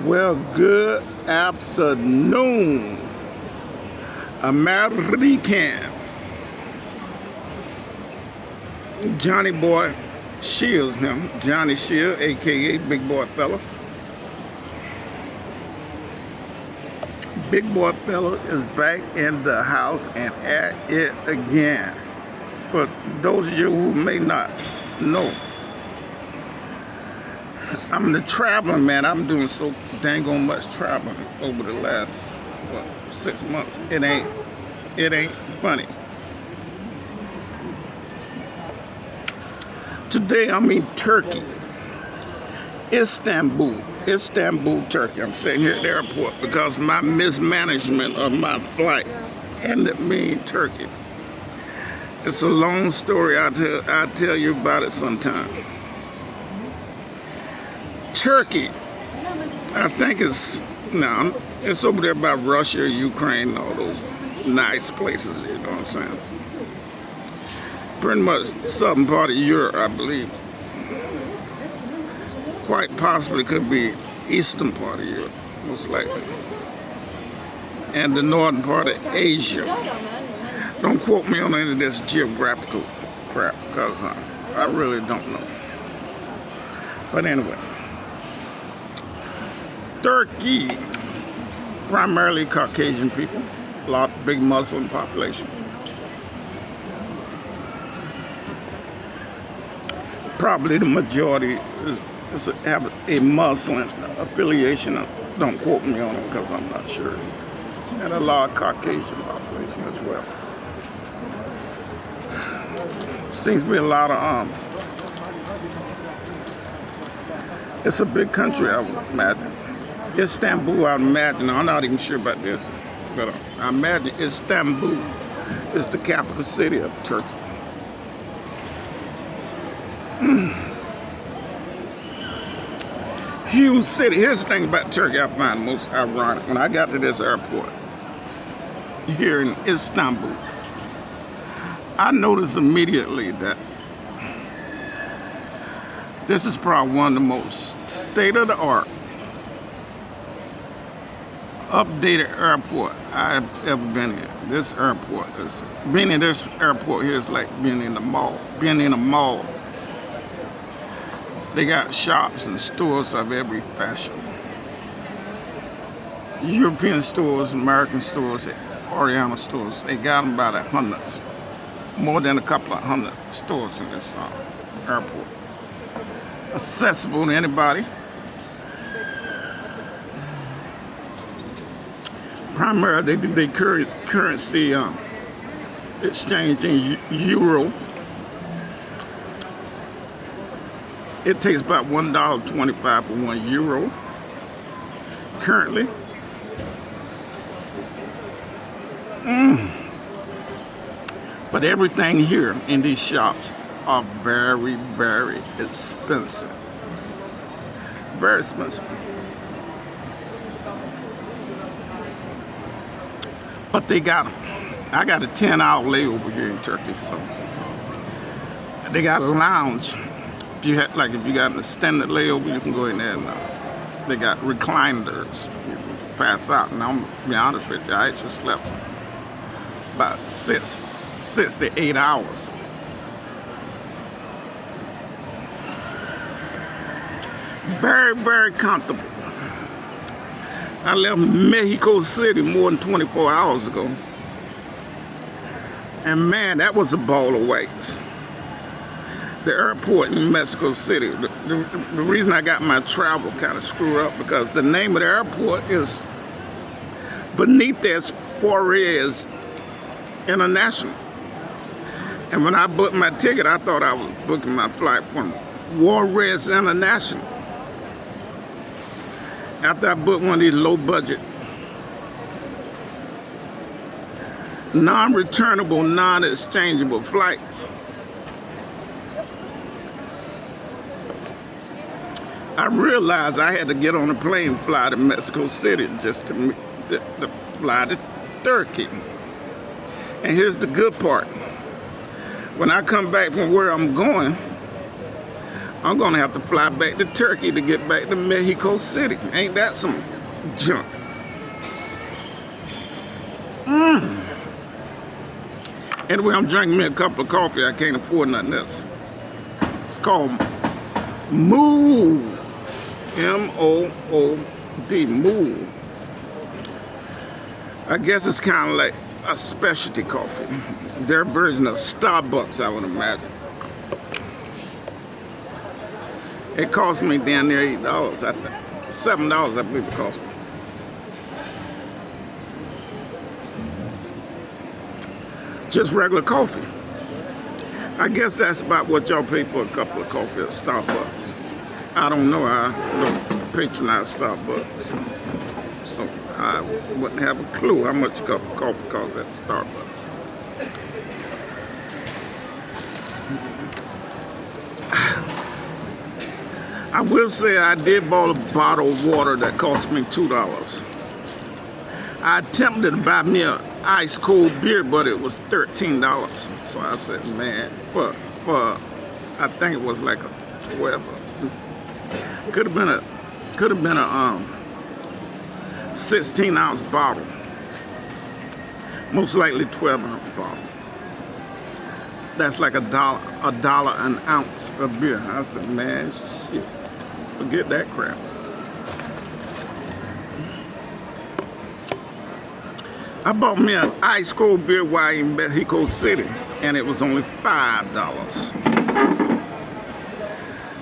Well, good afternoon, American. Johnny Boy Shields, him, Johnny Shield, aka Big Boy Fella. Big Boy Fella is back in the house and at it again. For those of you who may not know, I'm the traveling man. I'm doing so dang on much traveling over the last 6 months. It ain't funny. Today I'm in Turkey, Istanbul, Turkey. I'm sitting here at the airport because my mismanagement of my flight ended me in Turkey. It's a long story. I'll tell you about it sometime. Turkey, I think it's over there by Russia, Ukraine, all those nice places, you know what I'm saying? Pretty much southern part of Europe, I believe. Quite possibly could be eastern part of Europe, most likely. And the northern part of Asia. Don't quote me on any of this geographical crap, because I really don't know. But anyway. Turkey, primarily Caucasian people, a lot big Muslim population. Probably the majority have a Muslim affiliation. Don't quote me on it because I'm not sure. And a lot of Caucasian population as well. Seems to be a lot of it's a big country, I would imagine. Istanbul, I imagine. I'm not even sure about this, but I imagine Istanbul is the capital city of Turkey. Huge city. Here's the thing about Turkey I find most ironic. When I got to this airport here in Istanbul, I noticed immediately that this is probably one of the most state-of-the-art, updated airport I've ever been in. This airport being in this airport here is like being in the mall. Being in a mall. They got shops and stores of every fashion. European stores, American stores, Oriental stores. They got them by the hundreds. More than a couple of hundred stores in this airport. Accessible to anybody. Primarily, they do their currency exchange in euro. It takes about $1.25 for 1 euro currently. But everything here in these shops are very, very expensive. Very expensive. But they got them. I got a 10-hour layover here in Turkey, so they got a lounge. If you got an extended layover, you can go in there and they got recliners. You can pass out. And I'm gonna be honest with you, I actually slept about 6 to 8 hours. Very, very comfortable. I left Mexico City more than 24 hours ago. And man, that was a ball of wax. The airport in Mexico City, the reason I got my travel kind of screwed up because the name of the airport is Benito Juarez International. And when I booked my ticket, I thought I was booking my flight from Juarez International. After I booked one of these low-budget, non-returnable, non-exchangeable flights, I realized I had to get on a plane and fly to Mexico City just to fly to Turkey. And here's the good part. When I come back from where I'm going, I'm gonna have to fly back to Turkey to get back to Mexico City. Ain't that some junk? Anyway, I'm drinking me a cup of coffee. I can't afford nothing else. It's called Mood. M-O-O-D, Mood. I guess it's kind of like a specialty coffee. Their version of Starbucks, I would imagine. It cost me down near $8, I think. $7, I believe it cost me. Just regular coffee. I guess that's about what y'all pay for a cup of coffee at Starbucks. I don't know. I don't patronize Starbucks. So I wouldn't have a clue how much a cup of coffee costs at Starbucks. I will say I did buy a bottle of water that cost me $2. I attempted to buy me an ice cold beer, but it was $13. So I said, man, for I think it was like a 12. Could have been a 16-ounce bottle. Most likely 12-ounce bottle. That's like $1 an ounce of beer. I said, man, shit, forget that crap. I bought me an ice cold beer while in Mexico City, and it was only $5.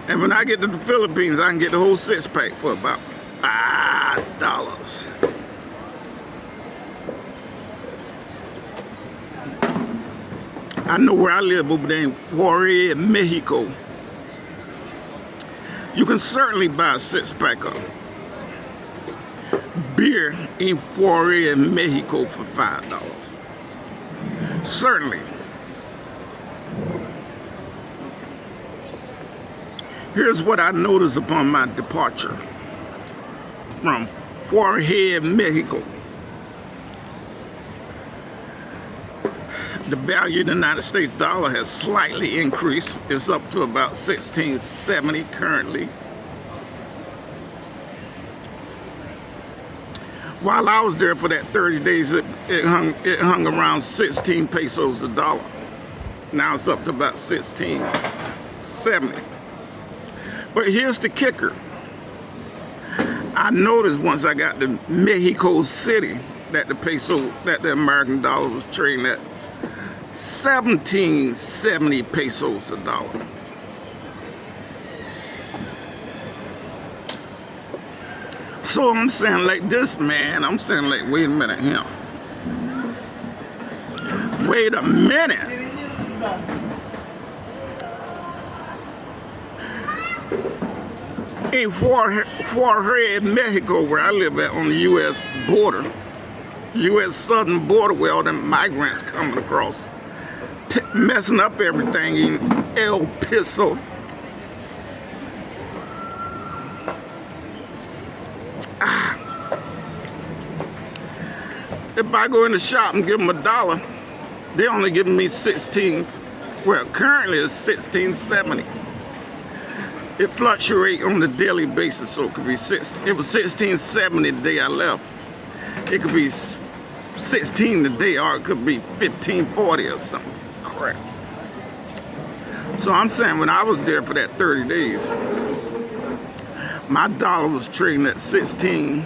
And when I get to the Philippines, I can get the whole 6-pack for about $5. I know where I live over there in Juarez, Mexico. You can certainly buy a 6-pack of beer in Juarez, Mexico for $5. Certainly. Here's what I noticed upon my departure from Juarez, Mexico. The value of the United States dollar has slightly increased. It's up to about $16.70 currently. While I was there for that 30 days, it hung around 16 pesos a dollar. Now it's up to about 16.70. But here's the kicker. I noticed once I got to Mexico City that the American dollar was trading at 17.70 pesos a dollar. So I'm saying like this, man. I'm saying like, wait a minute here. Wait a minute. In Juarez, Mexico, where I live at on the U.S. border, U.S. southern border, where all them migrants coming across, messing up everything in El Paso. If I go in the shop and give them $1, they only giving me 16. Well, currently it's 16.70. It fluctuates on a daily basis, so it could be it was 16.70 the day I left. It could be 16 today, or it could be 15.40 or something. Crap. So I'm saying when I was there for that 30 days, my dollar was trading at 16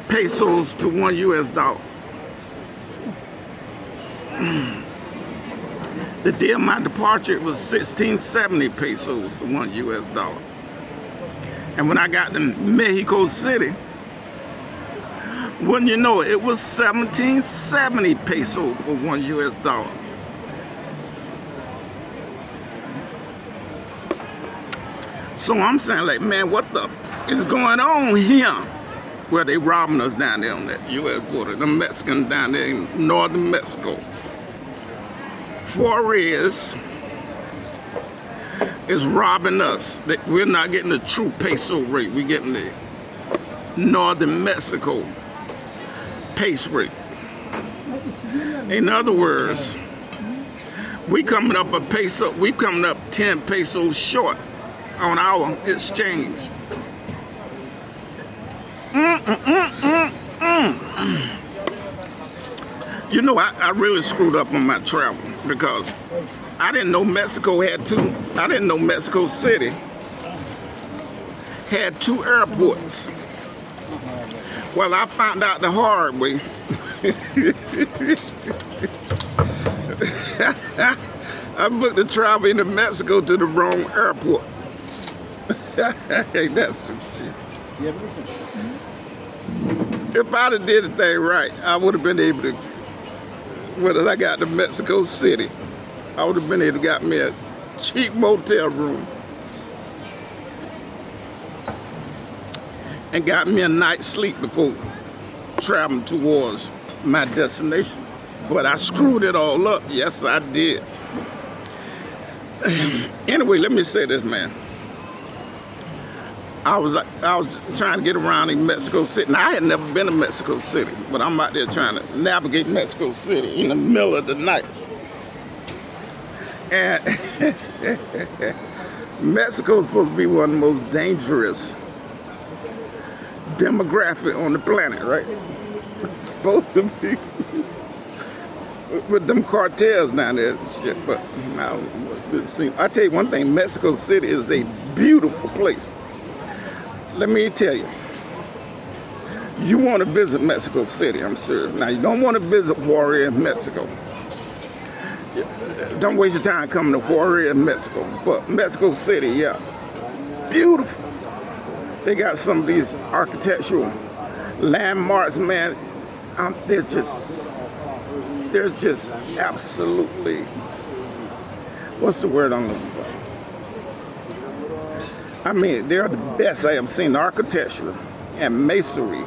pesos to $1 US. The day of my departure, it was 16.70 pesos to $1 US. And when I got to Mexico City, wouldn't you know it, it was 17.70 pesos for $1 US. So I'm saying like, man, what the is going on here? Well, they robbing us down there on that U.S. border. The Mexicans down there in northern Mexico. Juarez is robbing us. We're not getting the true peso rate. We're getting the northern Mexico peso rate. In other words, We coming up a peso. We coming up 10 pesos short on our exchange. You know, I really screwed up on my travel because I didn't know Mexico had two. I didn't know Mexico City had two airports. Well, I found out the hard way. I booked the travel into Mexico to the wrong airport. Hey, that's some shit. If I'd have did the thing right, I would have been able to, when I got to Mexico City, I would have been able to get me a cheap motel room and got me a night's sleep before traveling towards my destination. But I screwed it all up. Yes, I did. Anyway, let me say this, man. I was trying to get around in Mexico City. Now, I had never been to Mexico City, but I'm out there trying to navigate Mexico City in the middle of the night. And Mexico's supposed to be one of the most dangerous demographic on the planet, right? It's supposed to be. With them cartels down there and shit, but I tell you one thing, Mexico City is a beautiful place. Let me tell you, you want to visit Mexico City, I'm serious. Now, you don't want to visit Juarez, Mexico. Don't waste your time coming to Juarez, Mexico. But Mexico City, yeah, beautiful. They got some of these architectural landmarks, man. They're just absolutely, what's the word I'm looking for? I mean, they're the best I have seen. Architecture and masonry,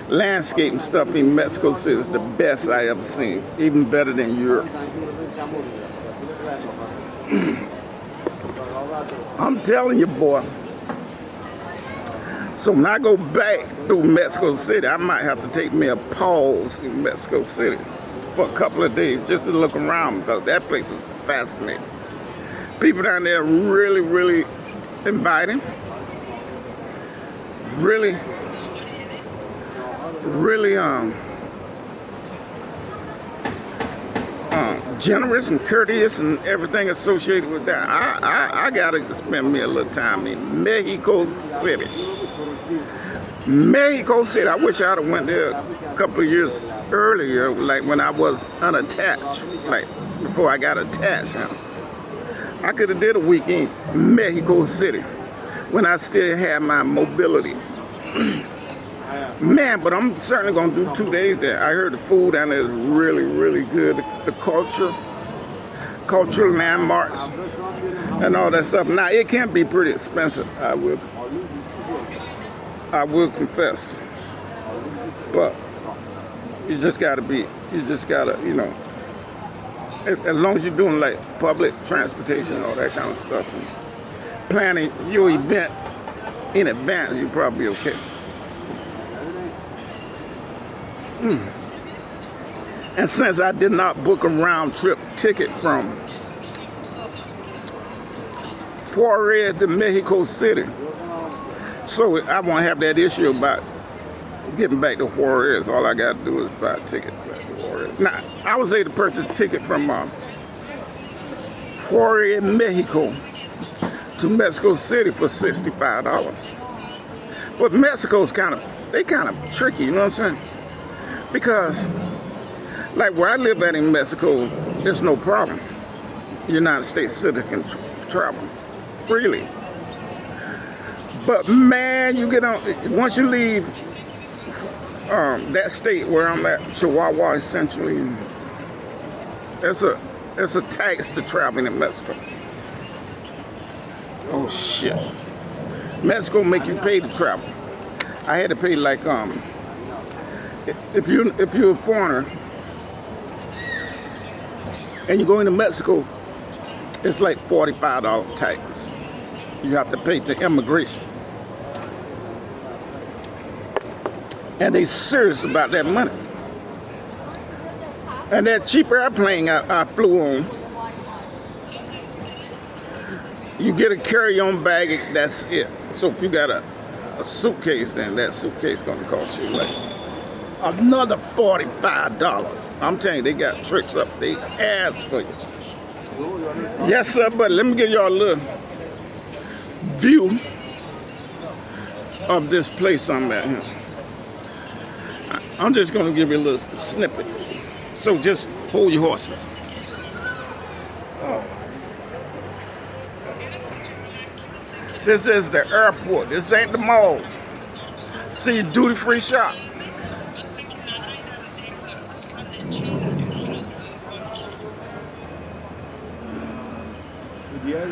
landscaping stuff in Mexico City is the best I ever seen, even better than Europe. I'm telling you, boy. So when I go back through Mexico City, I might have to take me a pause in Mexico City for a couple of days just to look around because that place is fascinating. People down there really, really inviting, really generous and courteous and everything associated with that. I gotta spend me a little time in Mexico City. Mexico City. I wish I'd have went there a couple of years earlier, like when I was unattached, like before I got attached. I could have did a week in Mexico City when I still had my mobility. Man, but I'm certainly gonna do 2 days there. I heard the food down there is really, really good. The cultural landmarks and all that stuff. Now, it can be pretty expensive, I will confess. But you just gotta, you know, as long as you're doing like public transportation, all that kind of stuff, and planning your event in advance, you're probably okay. And since I did not book a round trip ticket from Juarez to Mexico City, so I won't have that issue about getting back to Juarez. All I got to do is buy a ticket back to Juarez. Now, I was able to purchase a ticket from Juarez, Mexico to Mexico City for $65. But Mexico's kind of tricky, you know what I'm saying? Because, like where I live at in Mexico, there's no problem. United States citizen can travel freely. But man, you get on, once you leave that state where I'm at, Chihuahua essentially, there's a tax to traveling in Mexico. Oh shit. Mexico make you pay to travel. I had to pay like if you're a foreigner and you go into Mexico, it's like $45 tax. You have to pay to immigration. And they serious about that money. And that cheap airplane I flew on You get a carry-on bag, that's it. So if you got a suitcase, then that suitcase gonna cost you like another $45. I'm telling you, they got tricks up their ass for you. Yes, sir, but let me give y'all a little view of this place I'm at here. I'm just gonna give you a little snippet. So just hold your horses. Oh. This is the airport. This ain't the mall. See, duty-free shop.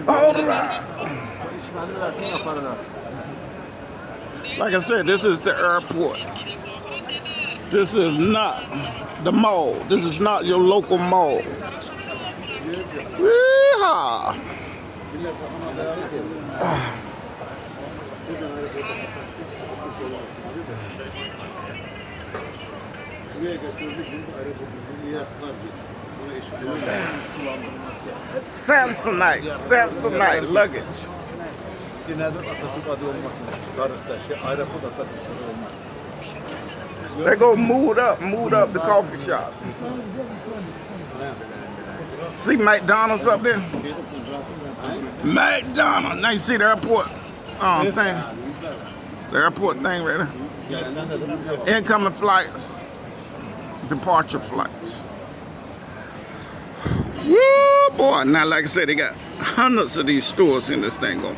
All right. Like I said, this is the airport. This is not the mall. This is not your local mall. Yeehaw. Samsonite luggage. They go moved up the coffee shop. See McDonald's up there? McDonald's. Now you see the airport thing. The airport thing right there. Incoming flights, departure flights. Woo, boy. Now, like I said, they got hundreds of these stores in this thing on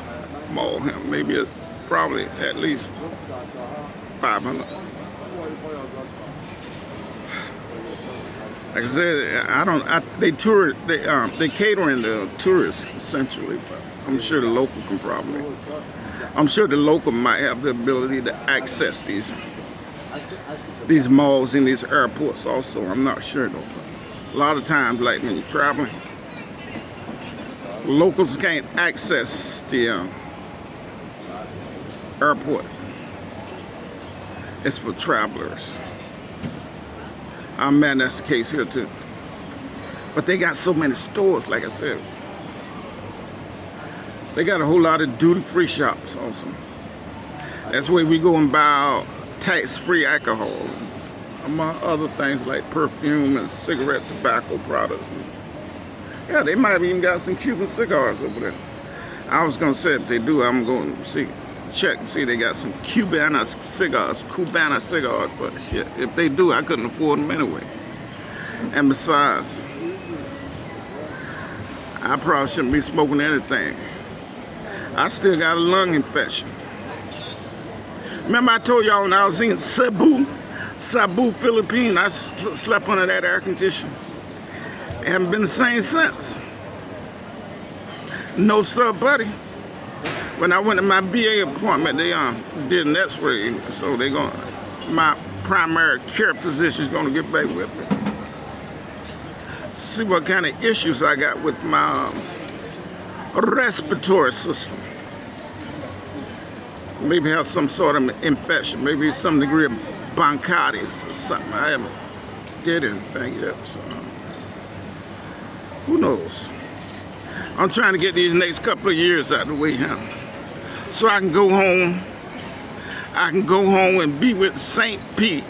mall here. Maybe it's probably at least 500. Like I said, they catering to tourists essentially, but I'm sure the local can probably. I'm sure the local might have the ability to access these malls in these airports also. I'm not sure though. A lot of times, like when you're traveling, locals can't access the airport. It's for travelers. Man, that's the case here too. But they got so many stores, like I said. They got a whole lot of duty-free shops also. That's where we go and buy tax-free alcohol, among other things like perfume and cigarette tobacco products. Yeah, they might have even got some Cuban cigars over there. I was gonna say if they do, I'm going to check and see they got some Cubana cigars, but shit, if they do, I couldn't afford them anyway. And besides, I probably shouldn't be smoking anything. I still got a lung infection. Remember I told y'all when I was in Cebu, Philippines, I slept under that air conditioner. It haven't been the same since. No sir, buddy. When I went to my VA appointment, they did an x-ray, so my primary care physician is gonna get back with me. See what kind of issues I got with my respiratory system. Maybe have some sort of infection, maybe some degree of bronchitis or something. I haven't did anything yet, so who knows? I'm trying to get these next couple of years out of the way here, so I can go home. I can go home and be with St. Pete.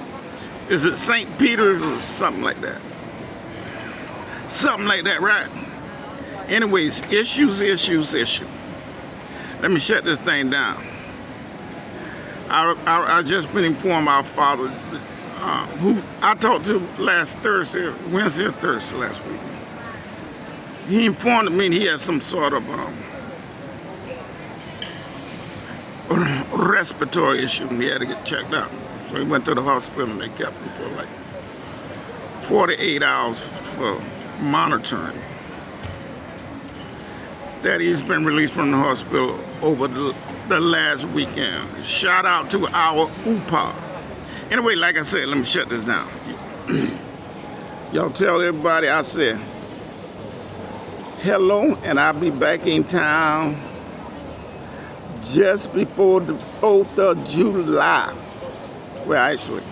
Is it St. Peter's or something like that? Something like that, right? Anyways, issue. Let me shut this thing down. I just been informed our father, who I talked to last Wednesday or Thursday last week. He informed me he had some sort of respiratory issue and he had to get checked out. So he went to the hospital and they kept him for like 48 hours for monitoring. That he's been released from the hospital over the last weekend. Shout out to our UPA. Anyway, like I said, let me shut this down. Y'all tell everybody I said hello, and I'll be back in town just before the 4th of July. Well, actually,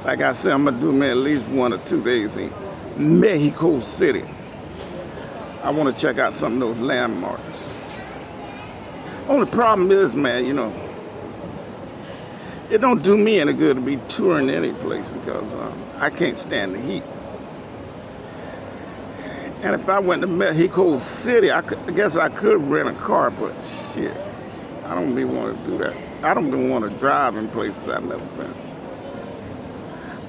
like I said, I'm gonna do me at least 1 or 2 days in Mexico City. I want to check out some of those landmarks. Only problem is, man, you know, it don't do me any good to be touring any place because I can't stand the heat. And if I went to Mexico City, I guess I could rent a car, but shit, I don't even want to do that. I don't even want to drive in places I've never been.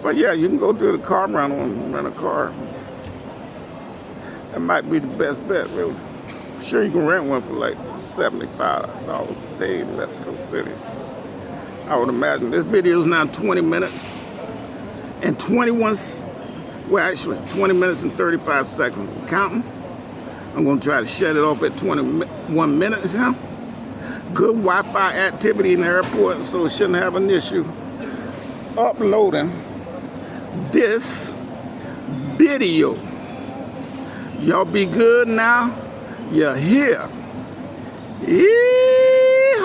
But yeah, you can go to the car rental and rent a car. That might be the best bet, really. I'm sure you can rent one for like $75 a day in Mexico City. I would imagine. This video is now 20 minutes and 20 minutes and 35 seconds. I'm counting. I'm going to try to shut it off at 21 minutes now. Good Wi-Fi activity in the airport, so it shouldn't have an issue uploading this video. Y'all be good now. You're here. Yeehaw.